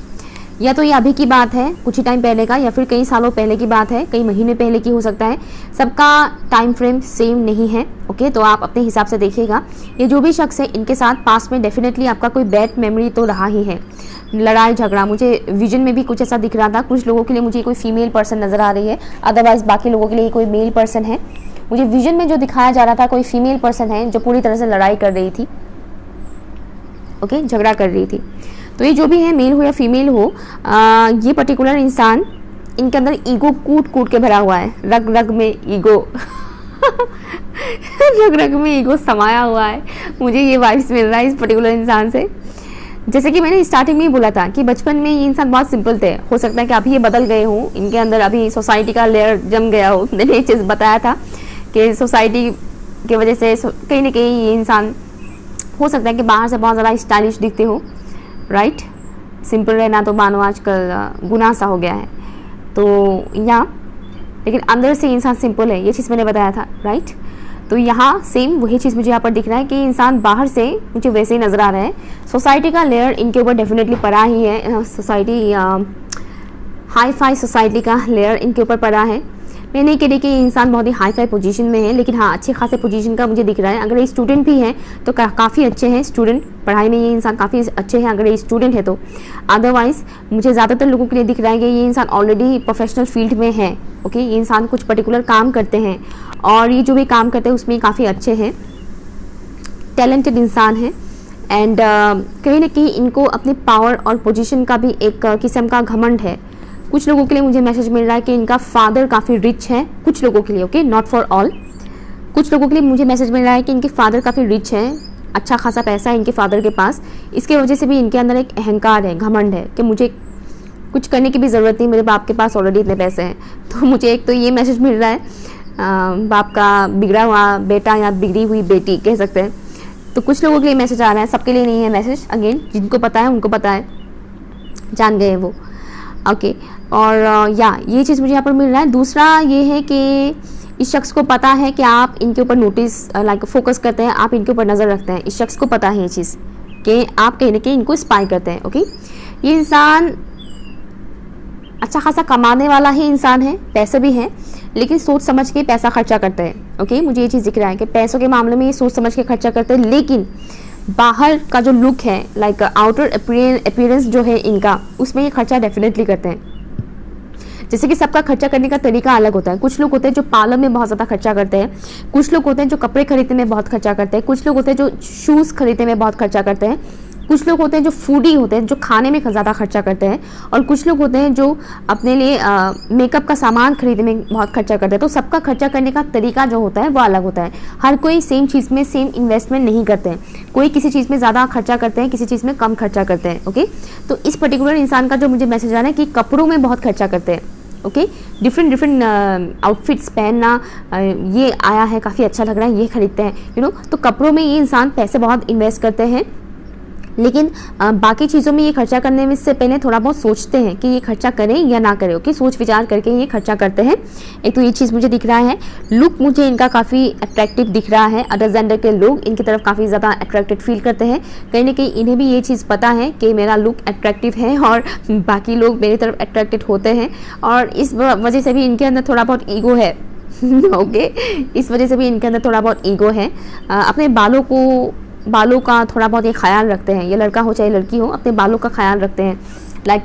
या तो ये अभी की बात है, कुछ ही टाइम पहले का, या फिर कई सालों पहले की बात है, कई महीने पहले की हो सकता है। सबका टाइम फ्रेम सेम नहीं है। ओके, तो आप अपने हिसाब से देखिएगा। ये जो भी शख्स है इनके साथ पास्ट में डेफिनेटली आपका कोई बैड मेमोरी तो रहा ही है। लड़ाई झगड़ा, मुझे विजन में भी कुछ ऐसा दिख रहा था। कुछ लोगों के लिए मुझे कोई फीमेल पर्सन नज़र आ रही है, अदरवाइज बाकी लोगों के लिए कोई मेल पर्सन है। मुझे विजन में जो दिखाया जा रहा था कोई फीमेल पर्सन है जो पूरी तरह से लड़ाई कर रही थी, ओके, झगड़ा कर रही थी। तो ये जो भी है, मेल हो या फीमेल हो, ये पर्टिकुलर इंसान, इनके अंदर ईगो कूट कूट के भरा हुआ है, रग रग में ईगो रग रग में ईगो समाया हुआ है। मुझे ये वाइब्स मिल रहा है इस पर्टिकुलर इंसान से। जैसे कि मैंने स्टार्टिंग में ही बोला था कि बचपन में ये इंसान बहुत सिंपल थे, हो सकता है कि अभी ये बदल गए हों, इनके अंदर अभी सोसाइटी का लेयर जम गया हो। मैंने ये चीज़ बताया था कि सोसाइटी की वजह से कहीं ना कहीं ये इंसान हो सकता है कि बाहर से बहुत ज़्यादा स्टाइलिश दिखते हो, राइट। सिंपल रहना तो मानो आजकल गुनाह सा हो गया है, तो लेकिन अंदर से इंसान सिंपल है, ये चीज़ मैंने बताया था, राइट। तो यहाँ सेम वही चीज़ मुझे यहाँ पर दिख रहा है कि इंसान बाहर से मुझे वैसे ही नज़र आ रहा है। सोसाइटी का लेयर इनके ऊपर डेफिनेटली पड़ा ही है, सोसाइटी हाई फाई सोसाइटी का लेयर इनके ऊपर पड़ा है। मैं नहीं कह रही कि ये इंसान बहुत ही हाई फाई पोजीशन में है, लेकिन हाँ अच्छे खासे पोजीशन का मुझे दिख रहा है। अगर ये स्टूडेंट भी है तो काफ़ी अच्छे हैं स्टूडेंट, पढ़ाई में ये इंसान काफ़ी अच्छे हैं अगर ये स्टूडेंट है तो। अदरवाइज़ मुझे ज़्यादातर लोगों के लिए दिख रहा है कि ये इंसान ऑलरेडी प्रोफेशनल फील्ड में है, ओके। ये इंसान कुछ पर्टिकुलर काम करते हैं और ये जो भी काम करते हैं उसमें काफ़ी अच्छे हैं, टैलेंटेड इंसान है। एंड कहीं ना कहीं इनको अपने पावर और पोजीशन का भी एक किस्म का घमंड है। कुछ लोगों के लिए मुझे मैसेज मिल रहा है कि इनका फादर काफ़ी रिच है, कुछ लोगों के लिए, ओके, नॉट फॉर ऑल। कुछ लोगों के लिए मुझे मैसेज मिल रहा है कि इनके फादर काफ़ी रिच है, अच्छा खासा पैसा है इनके फादर के पास। इसके वजह से भी इनके अंदर एक अहंकार है, घमंड है कि मुझे कुछ करने की भी ज़रूरत नहीं, मेरे बाप के पास ऑलरेडी इतने पैसे हैं। तो मुझे एक तो ये मैसेज मिल रहा है, बाप का बिगड़ा हुआ बेटा या बिगड़ी हुई बेटी कह सकते हैं। तो कुछ लोगों के लिए मैसेज आ रहा है, सबके लिए नहीं है मैसेज, अगेन जिनको पता है उनको पता है, जान गए वो, ओके। और ये चीज़ मुझे यहाँ पर मिल रहा है। दूसरा ये है कि इस शख्स को पता है कि आप इनके ऊपर नोटिस लाइक फोकस करते हैं, आप इनके ऊपर नज़र रखते हैं। इस शख्स को पता है ये चीज़ कि आप कहीं ना कहीं इनको स्पाई करते हैं, ओके। ये इंसान अच्छा खासा कमाने वाला ही इंसान है, पैसे भी हैं, लेकिन सोच समझ के पैसा खर्चा करते हैं, ओके। मुझे ये चीज़ दिख रहा है कि पैसों के मामले में ये सोच समझ के खर्चा करते हैं, लेकिन बाहर का जो लुक है, लाइक आउटर अपीयरेंस जो है इनका, उसमें ये खर्चा डेफिनेटली करते हैं। जैसे कि सबका खर्चा करने का तरीका अलग होता है। कुछ लोग होते हैं जो पार्लर में बहुत ज़्यादा खर्चा करते हैं, कुछ लोग होते हैं जो कपड़े खरीदने में बहुत खर्चा करते हैं, कुछ लोग होते हैं जो शूज़ खरीदने में बहुत खर्चा करते हैं, कुछ लोग होते हैं जो फूडी होते हैं, जो खाने में ज़्यादा खर्चा करते हैं, और कुछ लोग होते हैं जो अपने लिए मेकअप का सामान खरीदने में बहुत खर्चा करते हैं। तो सबका खर्चा करने का तरीका जो होता है वो अलग होता है। हर कोई सेम चीज़ में सेम इन्वेस्टमेंट नहीं करते हैं, कोई किसी चीज़ में ज़्यादा खर्चा करते हैं, किसी चीज़ में कम खर्चा करते हैं, ओके। तो इस पर्टिकुलर इंसान का जो मुझे मैसेज आ रहा है कि कपड़ों में बहुत खर्चा करते हैं, ओके। डिफरेंट आउटफिट्स पहनना, ये आया है काफ़ी अच्छा लग रहा है, ये खरीदते हैं, यू नो। तो कपड़ों में ये इंसान पैसे बहुत इन्वेस्ट करते हैं, लेकिन बाकी चीज़ों में ये खर्चा करने में से पहले थोड़ा बहुत सोचते हैं कि ये खर्चा करें या ना करें, ओके। सोच विचार करके ये खर्चा करते हैं। एक तो ये चीज़ मुझे दिख रहा है। लुक मुझे इनका काफ़ी अट्रैक्टिव दिख रहा है, अदर जेंडर के लोग इनकी तरफ काफ़ी ज़्यादा अट्रैक्टेड फील करते हैं। कहीं ना कहीं इन्हें भी ये चीज़ पता है कि मेरा लुक अट्रैक्टिव है और बाकी लोग मेरी तरफ अट्रैक्टेड होते हैं, और इस वजह से भी इनके अंदर थोड़ा बहुत ईगो है ओके। इस वजह से भी इनके अंदर थोड़ा बहुत ईगो है। अपने बालों का थोड़ा बहुत ये ख्याल रखते हैं, ये लड़का हो चाहे लड़की हो, अपने बालों का ख्याल रखते हैं। लाइक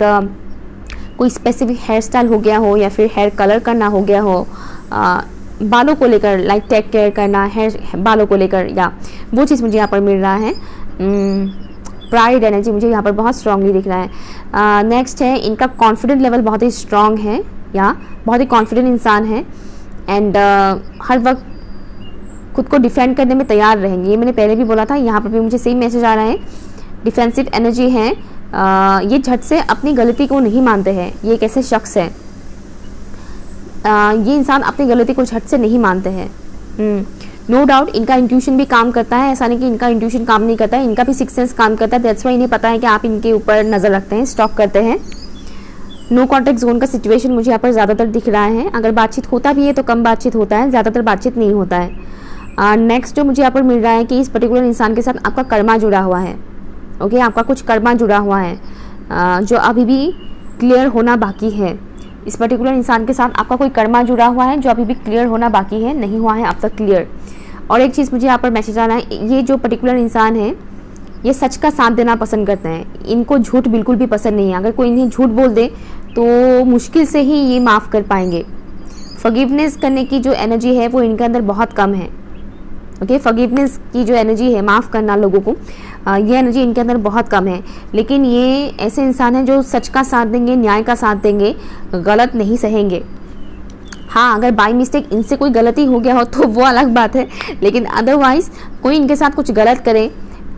कोई स्पेसिफिक हेयर स्टाइल हो गया हो या फिर हेयर कलर करना हो गया हो, बालों को लेकर लाइक टेक केयर करना हेयर बालों को लेकर, या वो चीज़ मुझे यहाँ पर मिल रहा है। प्राइड एनर्जी मुझे यहाँ पर बहुत स्ट्रांगली दिख रहा है। नेक्स्ट है इनका कॉन्फिडेंट लेवल बहुत ही स्ट्रांग है, या बहुत ही कॉन्फिडेंट इंसान है, एंड हर वक्त खुद को डिफेंड करने में तैयार रहेंगे। ये मैंने पहले भी बोला था, यहाँ पर भी मुझे सेम मैसेज आ रहा है। डिफेंसिव एनर्जी है, ये झट से अपनी गलती को नहीं मानते हैं। ये एक ऐसे शख्स है, ये इंसान अपनी गलती को झट से नहीं मानते हैं। नो डाउट इनका इंट्यूशन भी काम करता है, ऐसा नहीं कि इनका इंट्यूशन काम नहीं करता है, इनका भी सिक्स सेंस काम करता है। दैट्स वाई इन्हें पता है कि आप इनके ऊपर नज़र रखते हैं, स्टॉक करते हैं। नो कॉन्टैक्ट जोन का सिचुएशन मुझे यहाँ पर ज़्यादातर दिख रहा है। अगर बातचीत होता भी है तो कम बातचीत होता है, ज़्यादातर बातचीत नहीं होता है। नेक्स्ट जो मुझे यहाँ पर मिल रहा है कि इस पर्टिकुलर इंसान के साथ आपका कर्मा जुड़ा हुआ है, ओके। आपका कुछ कर्मा जुड़ा हुआ है जो अभी भी क्लियर होना बाकी है। इस पर्टिकुलर इंसान के साथ आपका कोई कर्मा जुड़ा हुआ है जो अभी भी क्लियर होना बाकी है, नहीं हुआ है अब तक क्लियर। और एक चीज़ मुझे यहाँ पर मैसेज आ रहा है, ये जो पर्टिकुलर इंसान है ये सच का साथ देना पसंद करते हैं, इनको झूठ बिल्कुल भी पसंद नहीं है। अगर कोई इन्हें झूठ बोल दे तो मुश्किल से ही ये माफ़ कर पाएंगे। फॉरगिवनेस करने की जो एनर्जी है वो इनके अंदर बहुत कम है। ओके, फॉरगिवनेस की जो एनर्जी है, माफ़ करना लोगों को, ये एनर्जी इनके अंदर बहुत कम है। लेकिन ये ऐसे इंसान हैं जो सच का साथ देंगे, न्याय का साथ देंगे, गलत नहीं सहेंगे। हाँ, अगर बाय मिस्टेक इनसे कोई गलती हो गया हो तो वो अलग बात है, लेकिन अदरवाइज़ कोई इनके साथ कुछ गलत करे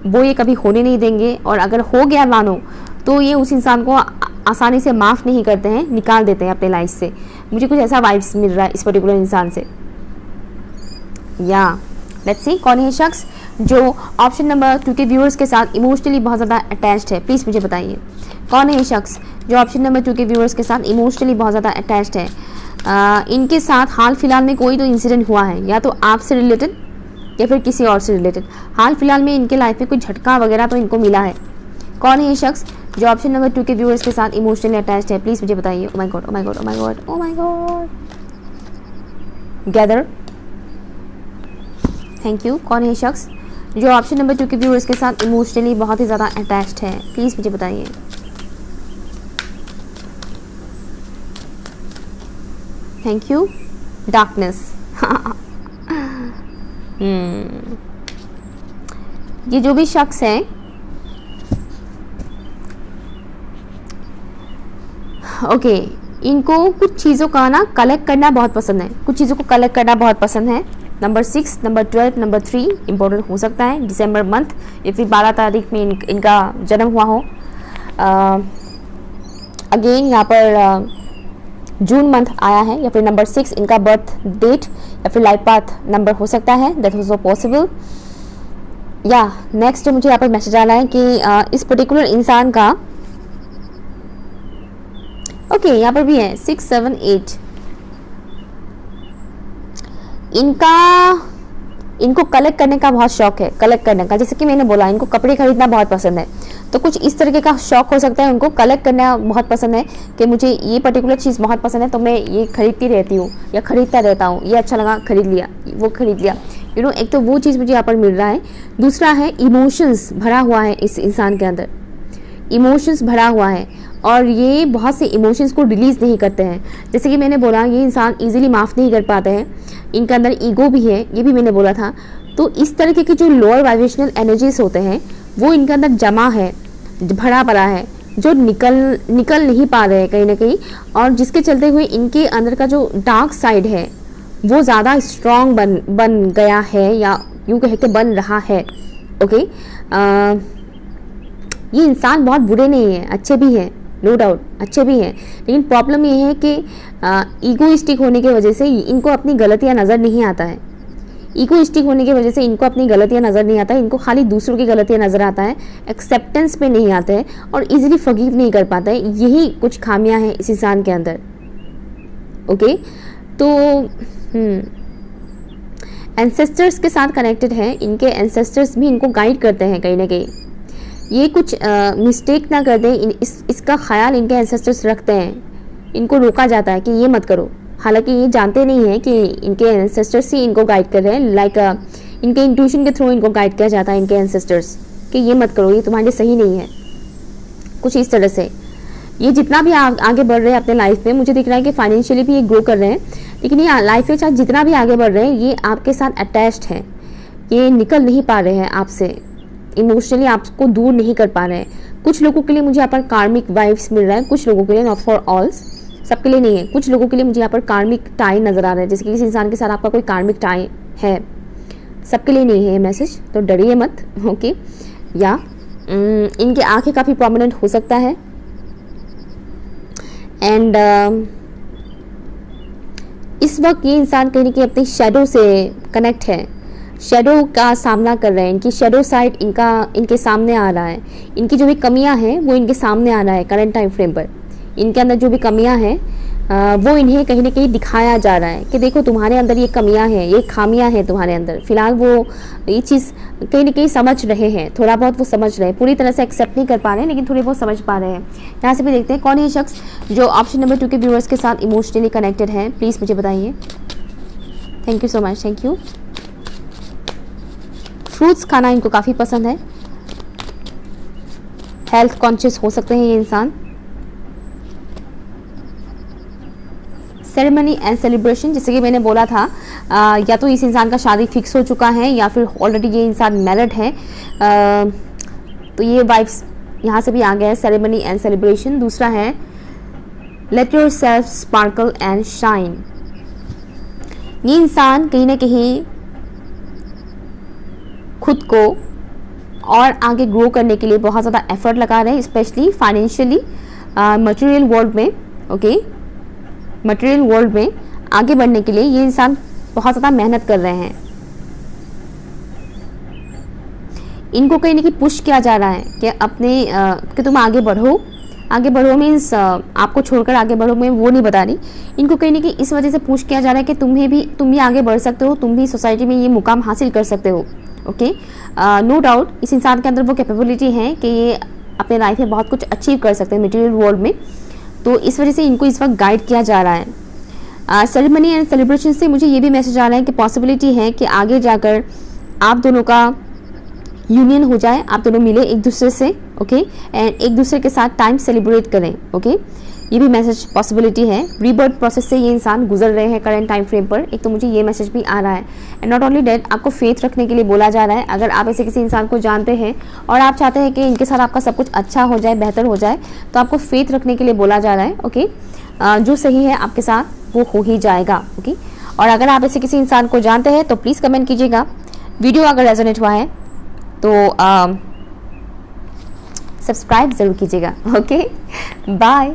वो ये कभी होने नहीं देंगे। और अगर हो गया मानो तो ये उस इंसान को आसानी से माफ़ नहीं करते हैं, निकाल देते हैं अपने लाइफ से। मुझे कुछ ऐसा वाइब्स मिल रहा है इस पर्टिकुलर इंसान से। या लेट्स सी कौन है शख्स जो ऑप्शन नंबर 2 के व्यूअर्स के साथ इमोशनली बहुत ज़्यादा अटैच्ड है। प्लीज़ मुझे बताइए कौन है शख्स जो ऑप्शन नंबर 2 के व्यूअर्स के साथ इमोशनली बहुत ज़्यादा अटैच्ड है। इनके साथ हाल फिलहाल में कोई तो इंसिडेंट हुआ है, या तो आपसे रिलेटेड या फिर किसी और से रिलेटेड। हाल फिलहाल में इनके लाइफ में कोई झटका वगैरह तो इनको मिला है। कौन है ये शख्स जो ऑप्शन नंबर 2 के व्यूअर्स के साथ इमोशनली अटैच्ड है? प्लीज़ मुझे बताइए। Oh my God, oh my God, oh my God, oh my God. Gather, thank you. कौन है शख्स जो ऑप्शन नंबर 2 के व्यूअर्स के साथ इमोशनली बहुत ही ज़्यादा अटैच्ड है? प्लीज़ मुझे बताइए। Thank you. डार्कनेस। ये जो भी शख्स है, ओके, इनको कुछ चीज़ों का ना कलेक्ट करना बहुत पसंद है, कुछ चीज़ों को कलेक्ट करना बहुत पसंद है। नंबर 6, नंबर 12, नंबर 3 इम्पोर्टेंट हो सकता है। दिसंबर मंथ या फिर 12 तारीख में इनका जन्म हुआ हो। अगेन यहाँ पर जून मंथ आया है, या फिर नंबर 6 इनका बर्थ डेट या फिर लाइफ पाथ नंबर हो सकता है। That was possible. या नेक्स्ट जो मुझे यहाँ पर मैसेज आ रहा है कि इस पर्टिकुलर इंसान का, ओके, यहाँ पर भी है 6, 7, 8। इनको कलेक्ट करने का बहुत शौक है, कलेक्ट करने का। जैसे कि मैंने बोला, इनको कपड़े खरीदना बहुत पसंद है, तो कुछ इस तरीके का शौक हो सकता है। उनको कलेक्ट करना बहुत पसंद है कि मुझे ये पर्टिकुलर चीज़ बहुत पसंद है, तो मैं ये खरीदती रहती हूँ या खरीदता रहता हूँ। ये अच्छा लगा, खरीद लिया, वो खरीद लिया। एक तो वो चीज़ मुझे यहाँ पर मिल रहा है। दूसरा है इमोशंस भरा हुआ है इस इंसान के अंदर, इमोशंस भरा हुआ है, और ये बहुत से इमोशंस को रिलीज़ नहीं करते हैं। जैसे कि मैंने बोला, ये इंसान इजीली माफ़ नहीं कर पाते हैं, इनके अंदर ईगो भी है, ये भी मैंने बोला था। तो इस तरीके के जो लोअर वाइब्रेशनल एनर्जीज होते हैं वो इनके अंदर जमा है, भरा पड़ा है, जो निकल नहीं पा रहे हैं कहीं ना कहीं, और जिसके चलते हुए इनके अंदर का जो डार्क साइड है वो ज़्यादा स्ट्रॉन्ग बन गया है, या यूँ कह के बन रहा है। ओके, ये इंसान बहुत बुरे नहीं हैं, अच्छे भी हैं, नो डाउट अच्छे भी हैं, लेकिन प्रॉब्लम ये है कि ईगोइस्टिक होने की वजह से इनको अपनी गलतियाँ नज़र नहीं आता है। ईगोइस्टिक होने की वजह से इनको अपनी गलतियाँ नज़र नहीं आता है, इनको खाली दूसरों की गलतियाँ नज़र आता है, एक्सेप्टेंस पे नहीं आते हैं, और इजीली फॉरगिव नहीं कर पाता है। यही कुछ खामियां हैं इस इंसान के अंदर। ओके, तो एंसेस्टर्स के साथ कनेक्टेड है, इनके एंसेस्टर्स भी इनको गाइड करते हैं कहीं ना कहीं। ये कुछ मिस्टेक ना कर दें, इसका ख्याल इनके एंसेस्टर्स रखते हैं। इनको रोका जाता है कि ये मत करो, हालांकि ये जानते नहीं हैं कि इनके एंसेस्टर्स ही इनको गाइड कर रहे हैं। लाइक इनके इंट्यूशन के थ्रू इनको गाइड किया जाता है इनके एंसेस्टर्स कि ये मत करो, ये तुम्हारे लिए सही नहीं है, कुछ इस तरह से। ये जितना भी आगे बढ़ रहे हैं अपने लाइफ में, मुझे दिख रहा है कि फाइनेंशियली भी ये ग्रो कर रहे हैं, लेकिन ये लाइफ में चाहे जितना भी आगे बढ़ रहे हैं, ये आपके साथ अटैच्ड है, ये निकल नहीं पा रहे हैं आपसे, इमोशनली आपको दूर नहीं कर पा रहे हैं। कुछ लोगों के लिए मुझे यहाँ पर कार्मिक वाइब्स मिल रहा है, कुछ लोगों के लिए, नॉट फॉर ऑल, सबके लिए नहीं है। कुछ लोगों के लिए मुझे यहाँ पर कार्मिक टाई नज़र आ रहा है, जैसे कि किसी इंसान के साथ आपका कोई कार्मिक टाई है। सबके लिए नहीं है ये मैसेज, तो डरिए मत। ओके, या इनकी आंखें काफ़ी प्रोमिनेंट हो सकता है, एंड इस वक्त ये इंसान कहीं ना कहीं अपनी शेडो से कनेक्ट है, शेडो का सामना कर रहे हैं। इनकी शेडो साइड इनके सामने आ रहा है, इनकी जो भी कमियां हैं वो इनके सामने आ रहा है। करंट टाइम फ्रेम पर इनके अंदर जो भी कमियां हैं वो इन्हें कहीं ना कहीं दिखाया जा रहा है कि देखो तुम्हारे अंदर ये कमियां हैं, ये खामियां हैं तुम्हारे अंदर। फिलहाल वो ये चीज़ कहीं ना कहीं समझ रहे हैं, थोड़ा बहुत वो समझ रहे हैं, पूरी तरह से एक्सेप्ट नहीं कर पा रहे हैं, लेकिन थोड़े बहुत समझ पा रहे हैं। यहाँ से भी देखते हैं कौन है ये शख्स जो ऑप्शन नंबर 2 के व्यूअर्स के साथ इमोशनली कनेक्टेड है। प्लीज़ मुझे बताइए। Thank you so much, thank you. Fruits खाना इनको काफ़ी पसंद है, हेल्थ कॉन्शियस हो सकते हैं ये इंसान। सेरेमनी एंड सेलिब्रेशन, जैसे कि मैंने बोला था, या तो इस इंसान का शादी फिक्स हो चुका है या फिर ऑलरेडी ये इंसान मैरिड है। तो ये वाइब्स यहाँ से भी आ गया है, सेरेमनी एंड सेलिब्रेशन। दूसरा है let your self sparkle and shine. ये इंसान कहीं ना कहीं खुद को और आगे ग्रो करने के लिए बहुत ज़्यादा एफर्ट लगा रहे हैं, स्पेशली फाइनेंशियली, मटेरियल वर्ल्ड में। ओके, मटेरियल वर्ल्ड में आगे बढ़ने के लिए ये इंसान बहुत ज़्यादा मेहनत कर रहे हैं। इनको कहीं ना कहीं पुश किया जा रहा है कि अपने कि तुम आगे बढ़ो। आगे बढ़ो मीन्स आपको छोड़कर आगे बढ़ो, मैं वो नहीं बता रही। इनको कहीं ना कहीं इस वजह से पुश किया जा रहा है कि तुम भी आगे बढ़ सकते हो, तुम भी सोसाइटी में ये मुकाम हासिल कर सकते हो। ओके, नो डाउट इस इंसान के अंदर वो कैपेबिलिटी है कि ये अपने लाइफ में बहुत कुछ अचीव कर सकते हैं मटेरियल वर्ल्ड में। तो इस वजह से इनको इस वक्त गाइड किया जा रहा है। सेरेमनी एंड सेलिब्रेशन से मुझे ये भी मैसेज आ रहा है कि पॉसिबिलिटी है कि आगे जाकर आप दोनों का यूनियन हो जाए, आप दोनों मिले एक दूसरे से। ओके, एंड एक दूसरे के साथ टाइम सेलिब्रेट करें। ओके, ये भी मैसेज पॉसिबिलिटी है। रीबर्थ प्रोसेस से ये इंसान गुजर रहे हैं करंट टाइम फ्रेम पर, एक तो मुझे ये मैसेज भी आ रहा है। एंड नॉट ओनली डेट, आपको फेथ रखने के लिए बोला जा रहा है। अगर आप ऐसे किसी इंसान को जानते हैं और आप चाहते हैं कि इनके साथ आपका सब कुछ अच्छा हो जाए, बेहतर हो जाए, तो आपको फेथ रखने के लिए बोला जा रहा है। ओके, जो सही है आपके साथ वो हो ही जाएगा। ओके, और अगर आप ऐसे किसी इंसान को जानते हैं तो प्लीज़ कमेंट कीजिएगा। वीडियो अगर रेजोनेट हुआ है तो सब्सक्राइब ज़रूर कीजिएगा। Okay, bye.